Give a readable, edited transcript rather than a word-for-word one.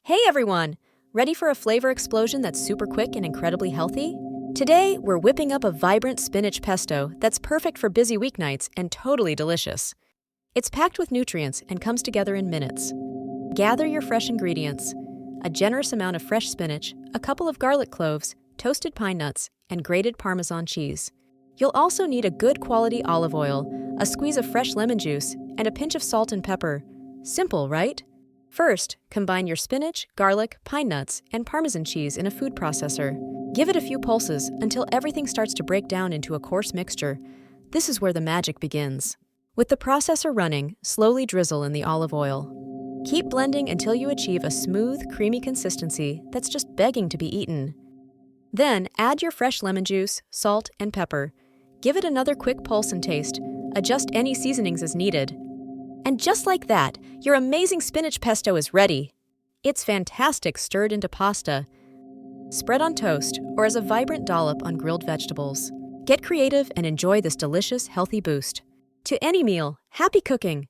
Hey everyone! Ready for a flavor explosion that's super quick and incredibly healthy? Today, we're whipping up a vibrant spinach pesto that's perfect for busy weeknights and totally delicious. It's packed with nutrients and comes together in minutes. Gather your fresh ingredients: a generous amount of fresh spinach, a couple of garlic cloves, toasted pine nuts, and grated Parmesan cheese. You'll also need a good quality olive oil, a squeeze of fresh lemon juice, and a pinch of salt and pepper. Simple, right? First, combine your spinach, garlic, pine nuts, and Parmesan cheese in a food processor. Give it a few pulses until everything starts to break down into a coarse mixture. This is where the magic begins. With the processor running, slowly drizzle in the olive oil. Keep blending until you achieve a smooth, creamy consistency that's just begging to be eaten. Then, add your fresh lemon juice, salt, and pepper. Give it another quick pulse and taste. Adjust any seasonings as needed. And just like that, your amazing spinach pesto is ready. It's fantastic stirred into pasta, spread on toast, or as a vibrant dollop on grilled vegetables. Get creative and enjoy this delicious, healthy boost. To any meal, happy cooking!